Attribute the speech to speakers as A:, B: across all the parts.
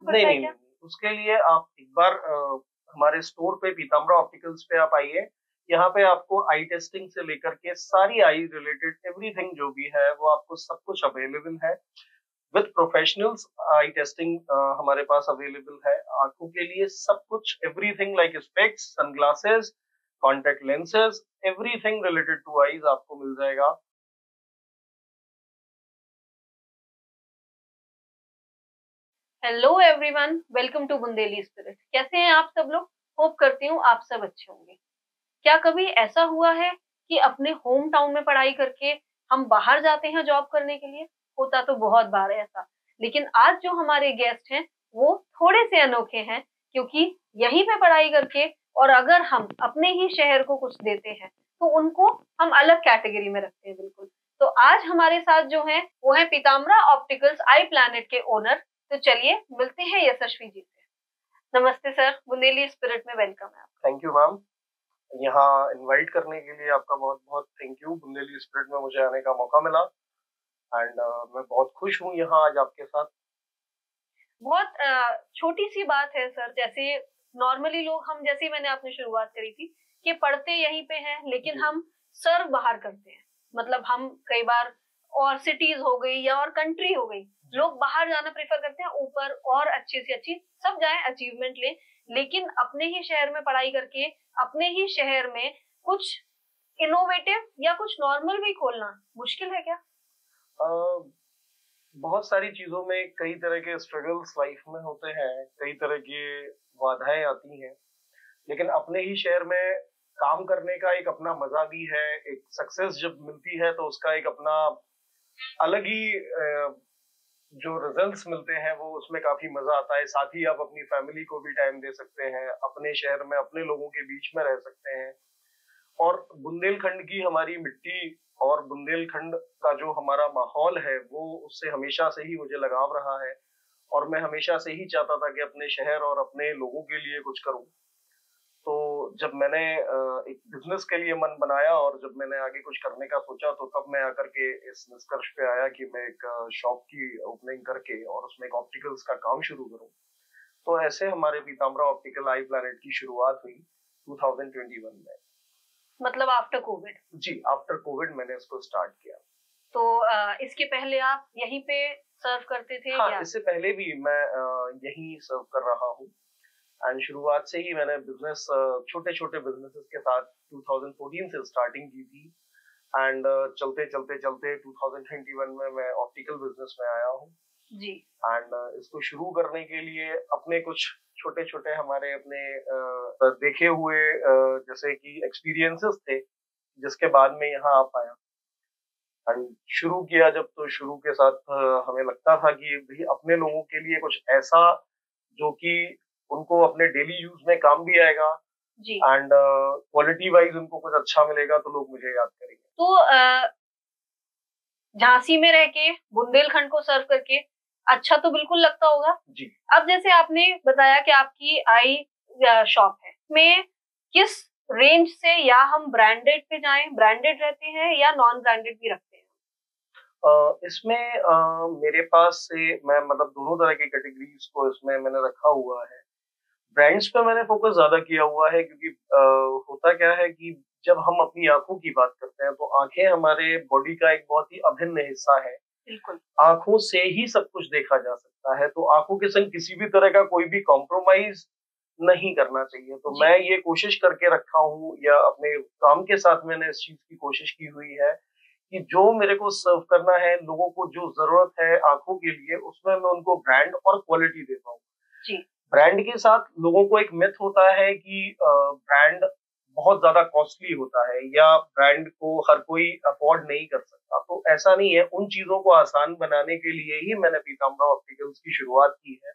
A: होता
B: नहीं,
A: है
B: नहीं,
A: क्या?
B: नहीं, उसके लिए आप एक बार हमारे स्टोर पे पीताम्बरा ऑप्टिकल्स पे आप आइए। यहाँ पे आपको आई टेस्टिंग से लेकर के सारी आई रिलेटेड एवरीथिंग जो भी है वो आपको सब कुछ अवेलेबल है। विद प्रोफेशनल्स आई टेस्टिंग हमारे पास अवेलेबल है। आँखों के लिए सब कुछ everything like specs, sunglasses, contact lenses, everything related to eyes आपको मिल जाएगा।
A: Hello everyone, welcome to Bundeli Spirit. कैसे हैं आप सब लोग? होप करती हूँ आप सब अच्छे होंगे। क्या कभी ऐसा हुआ है कि अपने होम टाउन में पढ़ाई करके हम बाहर जाते हैं जॉब करने के लिए? होता तो बहुत बार है ऐसा। लेकिन आज जो हमारे गेस्ट हैं वो थोड़े से अनोखे हैं, क्योंकि यहीं पे पढ़ाई करके और अगर हम अपने ही शहर को कुछ देते हैं तो उनको हम अलग कैटेगरी में रखते हैं बिल्कुल। तो आज हमारे साथ जो है वो है पीताम्बरा ऑप्टिकल्स आई प्लैनेट के ओनर। तो चलिए मिलते हैं यशस्वी जी से। नमस्ते सर, बुंदेली स्पिरिट में वेलकम है आपका।
B: Thank you ma'am. यहाँ इनवाइट करने के लिए आपका बहुत-बहुत थैंक यू। बुंदेली स्पिरिट में मुझे आने का मौका मिला एंड मैं बहुत खुश हूँ यहाँ आज आपके साथ।
A: बहुत छोटी सी बात है सर, जैसे नॉर्मली लोग हम, जैसे मैंने आपने शुरुआत करी थी कि पढ़ते यहीं पे हैं लेकिन
B: जी,
A: हम सर्व बाहर करते हैं। मतलब हम कई बार और सिटीज हो गई या और कंट्री हो गई,
B: जी।
A: लोग बाहर जाना प्रेफर करते हैं, ऊपर और अच्छी से अच्छी सब जाए अचीवमेंट लें। लेकिन अपने ही शहर में पढ़ाई करके अपने ही शहर में कुछ इनोवेटिव या कुछ नॉर्मल भी खोलना मुश्किल है क्या?
B: अ, बहुत सारी चीज़ों में कई तरह के स्ट्रगल्स लाइफ में होते हैं, कई तरह की बाधाएँ आती हैं, लेकिन अपने ही शहर में काम करने का एक अपना मज़ा भी है। एक सक्सेस जब मिलती है तो उसका एक अपना अलग ही जो रिजल्ट्स मिलते हैं वो उसमें काफ़ी मज़ा आता है। साथ ही आप अपनी फैमिली को भी टाइम दे सकते हैं, अपने शहर में अपने लोगों के बीच में रह सकते हैं। और बुंदेलखंड की हमारी मिट्टी और बुंदेलखंड का जो हमारा माहौल है वो उससे हमेशा से ही मुझे लगाव रहा है और मैं हमेशा से ही चाहता था कि अपने शहर और अपने लोगों के लिए कुछ करूं। तो जब मैंने एक बिजनेस के लिए मन बनाया और जब मैंने आगे कुछ करने का सोचा तो तब मैं आकर के इस निष्कर्ष पे आया कि मैं एक शॉप की ओपनिंग करके और उसमें एक ऑप्टिकल्स का काम शुरू करूं। तो ऐसे हमारे पीताम्बरा ऑप्टिकल आई प्लैनेट की शुरुआत हुई 2021 में।
A: मतलब आफ्टर कोविड?
B: जी, आफ्टर कोविड मैंने इसको स्टार्ट किया।
A: तो इसके पहले आप यहीं पे सर्व करते थे
B: हाँ,
A: या?
B: इससे पहले भी मैं यहीं सर्व कर रहा हूँ एंड शुरुआत से ही मैंने बिज़नेस छोटे-छोटे बिज़नेसेस के साथ 2014 से स्टार्टिंग की थी एंड चलते-चलते 2021 में मैं ऑप्टिकल बिज़नेस में आया हूँ
A: जी।
B: एंड इसको शुरू करने के लिए अपने कुछ छोटे-छोटे हमारे अपने देखे हुए जैसे कि एक्सपीरियंसेस थे, जिसके बाद में यहाँ आ पाया। एंड शुरू किया जब तो शुरू के साथ हमें लगता था कि भई अपने लोगों के लिए कुछ ऐसा जो कि उनको अपने डेली यूज़ में काम भी आएगा
A: जी।
B: एंड क्वालिटी वाइज़ उनको कुछ अच्छा मिलेगा तो लोग मुझे याद करेंगे।
A: तो झांसी में रह के बुंदेलखंड को सर्व करके अच्छा तो बिल्कुल लगता होगा।
B: जी।
A: अब जैसे आपने बताया कि आपकी आई शॉप है, में किस रेंज से, या हम ब्रांडेड पे जाएँ, ब्रांडेड रहते हैं या नॉन ब्रांडेड भी रखते हैं?
B: इसमें मेरे पास से मैं मतलब दोनों तरह की कैटेगरीज़ को इसमें मैंने रखा हुआ है। ब्रांड्स पे मैंने फ़ोकस ज़्यादा किया हुआ है क्योंकि होता क्या है कि जब हम अपनी आँखों की बात करते हैं, तो आँखें हमारे बॉडी का एक बहुत ही अभिन्न हिस्सा है।
A: बिल्कुल।
B: आँखों से ही सब कुछ देखा जा सकता है, तो आँखों के संग किसी भी तरह का कोई भी कॉम्प्रोमाइज़ नहीं करना चाहिए। तो
A: जी।
B: मैं ये कोशिश करके रखा हूँ या अपने काम के साथ मैंने इस चीज़ की कोशिश की हुई है कि जो मेरे को सर्व करना है, लोगों को जो ज़रूरत है आँखों के लिए, उसमें मैं उनको ब्रांड और क्वालिटी दे पाऊँ।
A: जी।
B: ब्रांड के साथ लोगों को एक मिथ होता है कि ब्रांड बहुत ज़्यादा कॉस्टली होता है या ब्रांड को हर कोई अफ़ोर्ड नहीं कर सकता, तो ऐसा नहीं है। उन चीज़ों को आसान बनाने के लिए ही मैंने पीताम्बरा ऑप्टिकल्स की शुरुआत की है,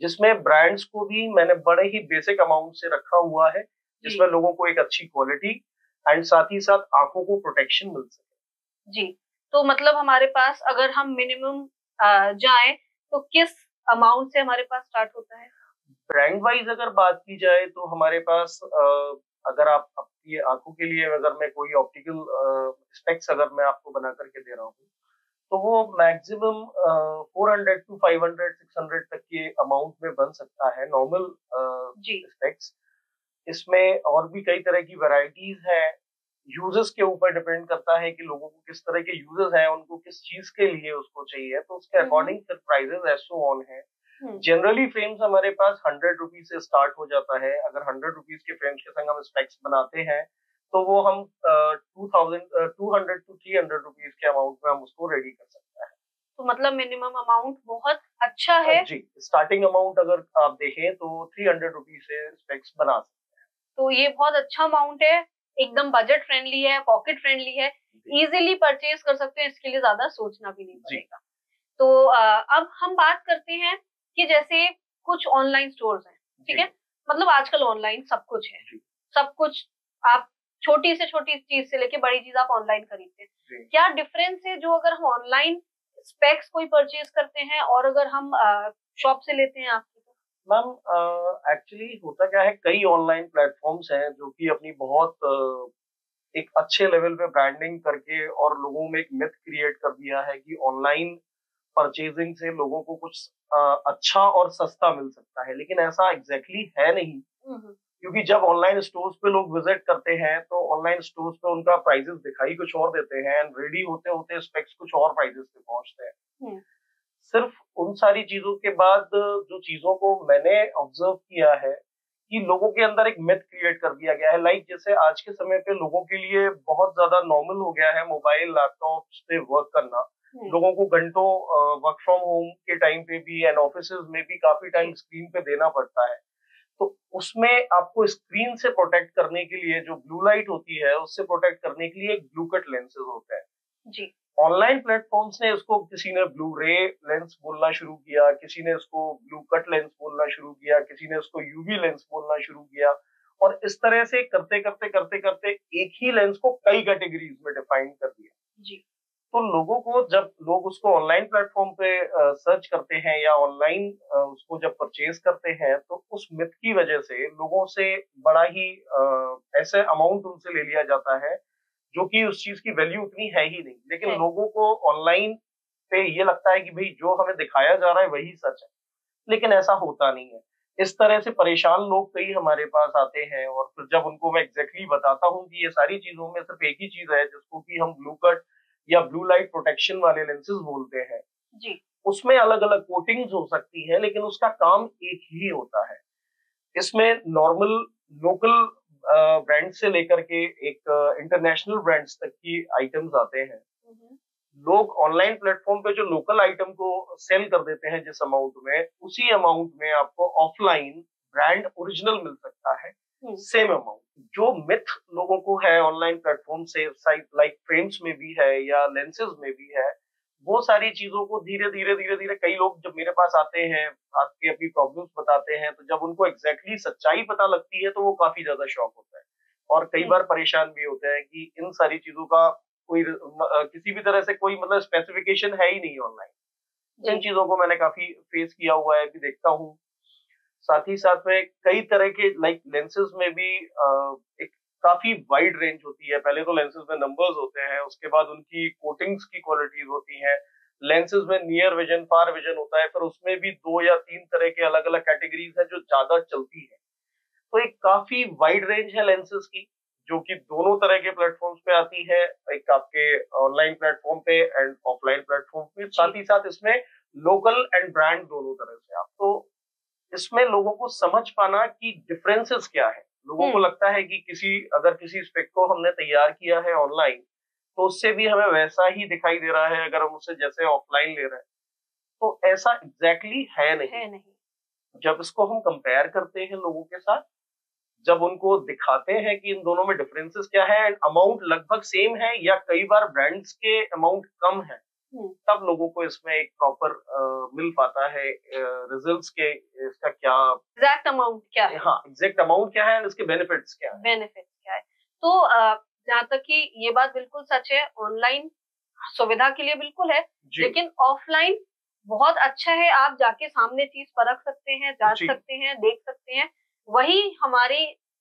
B: जिसमें ब्रांड्स को भी मैंने बड़े ही बेसिक अमाउंट से रखा हुआ है,
A: जी।
B: जिसमें लोगों को एक अच्छी क्वालिटी एंड साथ ही साथ आँखों को प्रोटेक्शन मिल सके।
A: जी। तो मतलब हमारे पास अगर हम मिनिमम जाएँ तो किस अमाउंट से हमारे पास स्टार्ट होता है?
B: ब्रांड वाइज़ अगर बात की जाए तो हमारे पास अगर आप आपकी आँखों के लिए अगर मैं कोई ऑप्टिकल स्पेक्स अगर मैं आपको बना कर के दे रहा हूँ, तो वो मैक्सिमम 400 टू 500 600 तक के अमाउंट में बन सकता है नॉर्मल
A: जी।
B: स्पेक्स। इसमें और भी कई तरह की वैरायटीज हैं। यूजर्स के ऊपर डिपेंड करता है कि लोगों को किस तरह के यूजर्स हैं, उनको किस चीज के लिए उसको चाहिए, तो उसके अकॉर्डिंग फिर प्राइजेस एसो ऑन है। जनरली फ्रेम्स हमारे पास 100 रुपीज से स्टार्ट हो जाता है। अगर 100 रुपीज के फ्रेम्स के संग हम स्पेक्स बनाते हैं तो वो हम 200 टू 300 रुपीज के अमाउंट में हम उसको रेडी कर सकते हैं।
A: तो मतलब मिनिमम अमाउंट बहुत अच्छा है।
B: जी, स्टार्टिंग अमाउंट अगर आप देखें तो 300 रुपीज से स्पेक्स बना सकते हैं।
A: तो ये बहुत अच्छा अमाउंट है, एकदम बजट फ्रेंडली है, पॉकेट फ्रेंडली है, इजीली परचेज कर सकते हैं, इसके लिए ज्यादा सोचना भी नहीं पड़ेगा। तो अब हम बात करते हैं कि जैसे कुछ ऑनलाइन स्टोर्स हैं, ठीक है, मतलब आजकल ऑनलाइन सब कुछ है, सब कुछ आप छोटी से छोटी चीज से लेके बड़ी चीज आप ऑनलाइन खरीदते हैं। क्या डिफरेंस है जो अगर हम ऑनलाइन स्पेक्स कोई परचेज करते हैं और अगर हम शॉप से लेते हैं आपकी?
B: मैम एक्चुअली होता क्या है, कई ऑनलाइन प्लेटफॉर्म्स हैं जो कि अपनी बहुत एक अच्छे लेवल पे ब्रांडिंग करके और लोगों में एक मिथ क्रिएट कर दिया है कि ऑनलाइन परचेजिंग से लोगों को कुछ अच्छा और सस्ता मिल सकता है, लेकिन ऐसा एग्जैक्टली है नहीं। क्योंकि जब ऑनलाइन स्टोर्स पे लोग विजिट करते हैं तो ऑनलाइन स्टोर्स पे उनका प्राइसेस दिखाई कुछ और देते हैं एंड रेडी होते होते स्पेक्स कुछ और प्राइसेस पे पहुंचते हैं। सिर्फ उन सारी चीजों के बाद जो चीजों को मैंने ऑब्जर्व किया है कि लोगों के अंदर एक मिथ क्रिएट कर दिया गया है। लाइक जैसे आज के समय पे लोगों के लिए बहुत ज्यादा नॉर्मल हो गया है मोबाइल लैपटॉप पे वर्क करना। लोगों को घंटों वर्क फ्रॉम होम के टाइम पे भी एंड ऑफिस में भी काफी टाइम स्क्रीन पे देना पड़ता है। तो उसमें आपको स्क्रीन से प्रोटेक्ट करने के लिए जो ब्लू लाइट होती है उससे प्रोटेक्ट करने के लिए एक ब्लू कट लेंसेज होते हैं।
A: जी।
B: ऑनलाइन प्लेटफॉर्म्स ने इसको, किसी ने ब्लू रे लेंस बोलना शुरू किया, किसी ने इसको ब्लू कट लेंस बोलना शुरू किया, किसी ने इसको यूवी लेंस बोलना शुरू किया, और इस तरह से करते करते करते करते एक ही लेंस को कई कैटेगरीज में डिफाइन कर दिया।
A: जी।
B: तो लोगों को, जब लोग उसको ऑनलाइन प्लेटफॉर्म पे सर्च करते हैं या ऑनलाइन उसको जब परचेज करते हैं तो उस मिथ की वजह से लोगों से बड़ा ही ऐसे अमाउंट उनसे ले लिया जाता है जो कि उस चीज की वैल्यू उतनी है ही नहीं। लेकिन लोगों को ऑनलाइन पे ये लगता है कि भाई जो हमें दिखाया जा रहा है वही सच है, लेकिन ऐसा होता नहीं है। इस तरह से परेशान लोग कई हमारे पास आते हैं और फिर जब उनको मैं एग्जैक्टली बताता हूँ कि ये सारी चीजों में सिर्फ एक ही चीज है जिसको कि हम ब्लू कट या ब्लू लाइट प्रोटेक्शन वाले लेंसेज बोलते हैं,
A: जी,
B: उसमें अलग अलग कोटिंग्स हो सकती है लेकिन उसका काम एक ही होता है। इसमें नॉर्मल लोकल ब्रांड से लेकर के एक इंटरनेशनल ब्रांड्स तक की आइटम्स आते हैं। लोग ऑनलाइन प्लेटफॉर्म पे जो लोकल आइटम को सेल कर देते हैं जिस अमाउंट में, उसी अमाउंट में आपको ऑफलाइन ब्रांड ओरिजिनल मिल सकता है सेम अमाउंट। जो मिथ लोगों को है ऑनलाइन प्लेटफॉर्म से, साइट लाइक फ्रेम्स में भी है या लेंसेज में भी है, वो सारी चीजों को धीरे धीरे धीरे धीरे कई लोग जब मेरे पास आते हैं, आके अपनी प्रॉब्लम्स बताते हैं, तो जब उनको एग्जैक्टली सच्चाई पता लगती है तो वो काफी ज्यादा शॉक होता है और कई बार परेशान भी होते हैं कि इन सारी चीजों का कोई किसी भी तरह से कोई मतलब स्पेसिफिकेशन है ही नहीं ऑनलाइन। इन चीजों को मैंने काफी फेस किया हुआ है, भी देखता हूँ। साथ ही साथ में कई तरह के लाइक लेंसेज में भी एक काफी वाइड रेंज होती है। पहले तो लेंसेज में नंबर्स होते हैं, उसके बाद उनकी कोटिंग्स की क्वालिटीज होती हैं। लेंसेज में नियर विजन, फार विजन होता है, फिर उसमें भी 2 या 3 तरह के अलग अलग कैटेगरीज हैं जो ज्यादा चलती है। तो एक काफी वाइड रेंज है लेंसेज की, जो कि दोनों तरह के प्लेटफॉर्म्स पे आती है, एक आपके ऑनलाइन प्लेटफॉर्म पे एंड ऑफलाइन प्लेटफॉर्म पे। साथ ही साथ इसमें लोकल एंड ब्रांड दोनों तरह से आप, तो इसमें लोगों को समझ पाना कि डिफरेंसेस क्या है। लोगों को लगता है कि अगर किसी स्पेक को हमने तैयार किया है ऑनलाइन तो उससे भी हमें वैसा ही दिखाई दे रहा है अगर हम उससे जैसे ऑफलाइन ले रहे हैं, तो ऐसा एग्जैक्टली है नहीं। जब इसको हम कंपेयर करते हैं लोगों के साथ, जब उनको दिखाते हैं कि इन दोनों में डिफरेंसेस क्या है एंड अमाउंट लगभग सेम है या कई बार ब्रांड्स के अमाउंट कम है, तब लोगों को इसमें एक प्रॉपर मिल पाता है रिजल्ट्स के, इसका क्या
A: एग्जैक्ट अमाउंट क्या है।
B: हाँ, एग्जैक्ट अमाउंट क्या है और इसके बेनिफिट्स क्या
A: है। तो जहाँ तक कि ये बात बिल्कुल सच है, ऑनलाइन सुविधा के लिए बिल्कुल है, लेकिन ऑफलाइन बहुत अच्छा है। आप जाके सामने चीज परख सकते हैं, जांच सकते हैं, देख सकते हैं। वही हमारे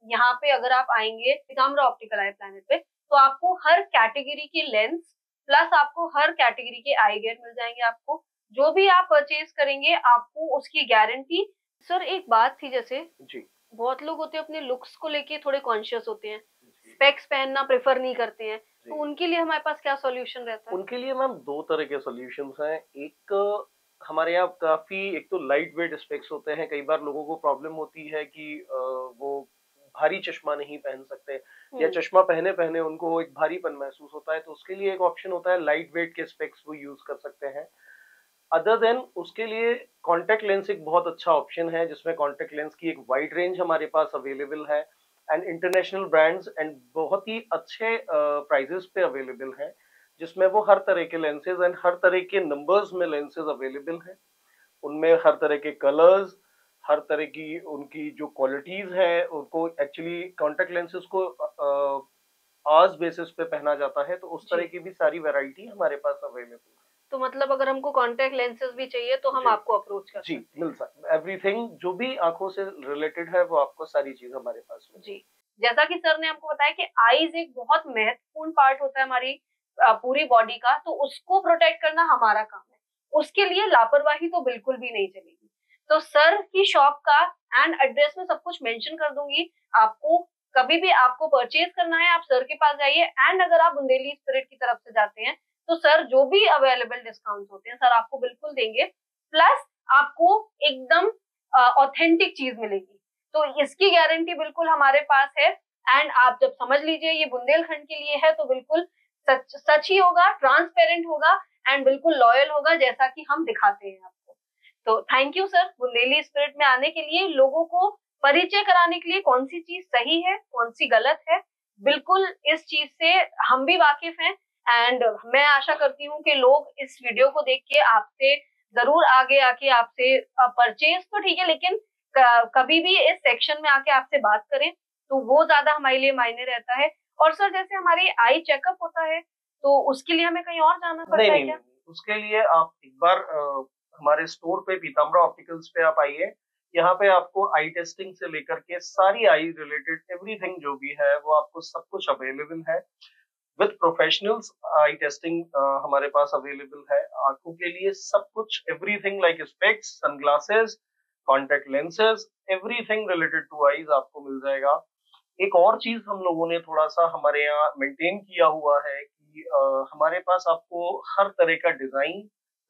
A: यहाँ पे अगर आप आएंगे पीताम्बरा ऑप्टिकल आई प्लैनेट पे, तो आपको हर कैटेगरी की लेंस प्लस आपको हर कैटेगरी के आई गेयर मिल जाएंगे। आपको जो भी आप परचेज करेंगे आपको उसकी गारंटी। सर एक बात थी, जैसे
B: जी
A: बहुत लोग होते हैं अपने लुक्स को लेके थोड़े कॉन्शियस होते हैं, स्पेक्स पहनना प्रेफर नहीं करते हैं, तो उनके लिए हमारे पास क्या सॉल्यूशन रहता है?
B: उनके लिए मैम दो तरह के सॉल्यूशंस हैं। एक हमारे यहाँ काफी, एक तो लाइट वेट स्पेक्स होते हैं। कई बार लोगों को प्रॉब्लम होती है कि वो भारी चश्मा नहीं पहन सकते, या चश्मा पहने पहने उनको एक भारीपन महसूस होता है, तो उसके लिए एक ऑप्शन होता है लाइट वेट के स्पेक्स वो यूज कर सकते हैं। अदर देन उसके लिए कॉन्टेक्ट लेंस एक बहुत अच्छा ऑप्शन है, जिसमें कॉन्टेक्ट लेंस की एक वाइड रेंज हमारे पास अवेलेबल है, एंड इंटरनेशनल ब्रांड्स एंड बहुत ही अच्छे प्राइजेस पे अवेलेबल है, जिसमें वो हर तरह के लेंसेज एंड हर तरह के नंबर्स में लेंसेज अवेलेबल हैं। उनमें हर तरह के कलर्स, हर तरह की उनकी जो क्वालिटीज है, उनको एक्चुअली कॉन्टेक्ट लेंसेज को आज बेसिस पे पहना जाता है, तो उस तरह की भी सारी वैरायटी हमारे पास अवेलेबल है।
A: तो मतलब अगर हमको कॉन्टेक्ट लेंसेज भी चाहिए तो हम आपको अप्रोच कर सकते हैं?
B: जी, मिल सकता है। एवरीथिंग जो भी आंखों से रिलेटेड है वो आपको सारी चीज हमारे पास में।
A: जी, जैसा कि सर ने हमको बताया कि आईज एक बहुत महत्वपूर्ण पार्ट होता है हमारी पूरी बॉडी का, तो उसको प्रोटेक्ट करना हमारा काम है। उसके लिए लापरवाही तो बिल्कुल भी नहीं चलेगी। तो सर की शॉप का एंड एड्रेस में सब कुछ मेंशन कर दूंगी। आपको कभी भी आपको परचेज करना है आप सर के पास जाइए, एंड अगर आप बुंदेली स्पिरिट की तरफ से जाते हैं तो सर जो भी अवेलेबल डिस्काउंट होते हैं सर आपको बिल्कुल देंगे, प्लस आपको एकदम ऑथेंटिक चीज मिलेगी। तो इसकी गारंटी बिल्कुल हमारे पास है। एंड आप जब समझ लीजिए ये बुंदेलखंड के लिए है तो बिल्कुल सच सच ही होगा, ट्रांसपेरेंट होगा एंड बिल्कुल लॉयल होगा, जैसा कि हम दिखाते हैं आपको। तो thank you sir, Bundeli spirit में आने के लिए, लोगों को परिचय कराने के लिए कौन सी चीज सही है कौन सी गलत है, बिल्कुल इस चीज से हम भी वाकिफ हैं। एंड मैं आशा करती हूँ कि लोग इस वीडियो को देख के आपसे जरूर आगे आके आपसे परचेज तो ठीक है, लेकिन कभी भी इस सेक्शन में आके आपसे बात करें तो वो ज्यादा हमारे लिए मायने रहता है। और सर जैसे हमारी आई चेकअप होता है तो उसके लिए हमें कहीं और जाना पड़ता है क्या?
B: नहीं, उसके लिए आप एक बार हमारे स्टोर पे पीताम्बरा ऑप्टिकल्स पे आप आइए। यहाँ पे आपको आई टेस्टिंग से लेकर के सारी आई रिलेटेड एवरीथिंग जो भी है वो आपको सब कुछ अवेलेबल है। विद प्रोफेशनल्स आई टेस्टिंग हमारे पास अवेलेबल है। आंखों के लिए सब कुछ, everything like specs, sunglasses, contact lenses, everything related to eyes आपको मिल जाएगा। एक और चीज हम लोगों ने थोड़ा सा हमारे यहाँ मेंटेन किया हुआ है कि हमारे पास आपको हर तरह का डिजाइन,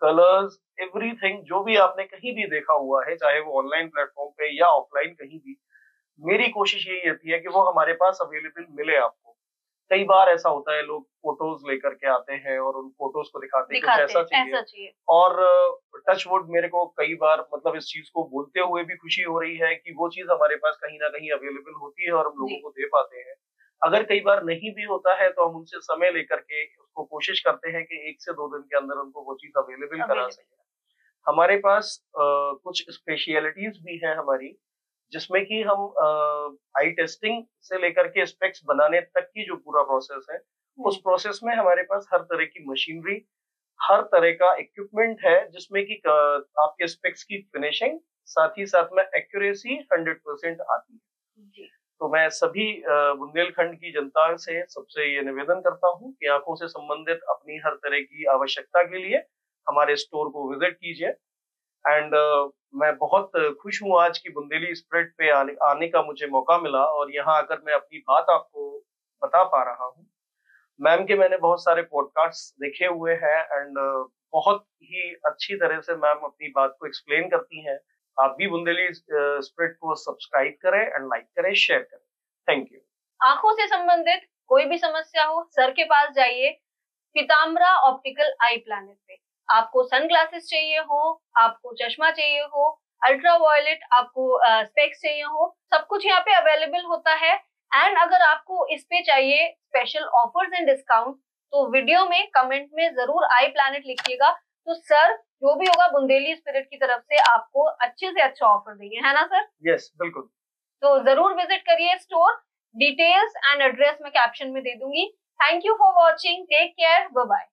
B: कलर्स, एवरीथिंग जो भी आपने कहीं भी देखा हुआ है, चाहे वो ऑनलाइन प्लेटफॉर्म पे या ऑफलाइन कहीं भी, मेरी कोशिश यही रहती है कि वो हमारे पास अवेलेबल मिले आपको। कई बार ऐसा होता है लोग फोटोज लेकर के आते हैं और उन फोटोज को दिखाते हैं कुछ ऐसा चाहिए, और टच वुड मेरे को कई बार मतलब इस चीज को बोलते हुए भी खुशी हो रही है कि वो चीज हमारे पास कहीं ना कहीं अवेलेबल होती है और हम लोगों को दे पाते हैं। अगर कई बार नहीं भी होता है तो हम उनसे समय लेकर के उसको कोशिश करते हैं कि 1 से 2 दिन के अंदर उनको वो चीज अवेलेबल करा सकें। हमारे पास कुछ स्पेशलिटीज भी है हमारी, जिसमें कि हम आई टेस्टिंग से लेकर के स्पेक्स बनाने तक की जो पूरा प्रोसेस है, उस प्रोसेस में हमारे पास हर तरह की मशीनरी, हर तरह का इक्विपमेंट है, जिसमें कि आपके स्पेक्स की फिनिशिंग साथ ही साथ में एक्यूरेसी 100% आती है। जी। तो मैं सभी बुंदेलखंड की जनता से सबसे ये निवेदन करता हूँ कि आंखों से संबंधित अपनी हर तरह की आवश्यकता के लिए हमारे स्टोर को विजिट कीजिए। एंड मैं बहुत खुश हूँ आज की बुंदेली स्प्रेड पे आने का मुझे मौका मिला और यहाँ आकर मैं अपनी बात आपको बता पा रहा हूँ। मैम के मैंने बहुत सारे पॉडकास्ट देखे हुए हैं एंड बहुत ही अच्छी तरह से मैम अपनी बात को एक्सप्लेन करती हैं। आप भी बुंदेली स्प्रेड को सब्सक्राइब करें एंड लाइक करें, शेयर करें। Thank you.
A: आंखों से संबंधित कोई भी समस्या हो सर के पास जाइए, पीताम्बरा ऑप्टिकल आई प्लैनेट पे। आपको सनग्लासेस चाहिए हो, आपको चश्मा चाहिए हो, अल्ट्रा वायलेट आपको स्पेक्स चाहिए हो, सब कुछ यहाँ पे अवेलेबल होता है। एंड अगर आपको इस पे चाहिए स्पेशल ऑफर्स एंड डिस्काउंट तो वीडियो में कमेंट में जरूर आई प्लैनेट लिखिएगा, तो सर जो भी होगा बुंदेली स्पिरिट की तरफ से आपको अच्छे से अच्छा ऑफर देंगे, है ना सर?
B: यस, बिल्कुल।
A: तो जरूर विजिट करिए स्टोर। डिटेल्स एंड एड्रेस मैं कैप्शन में दे दूंगी। Thank you for watching, take care, bye bye.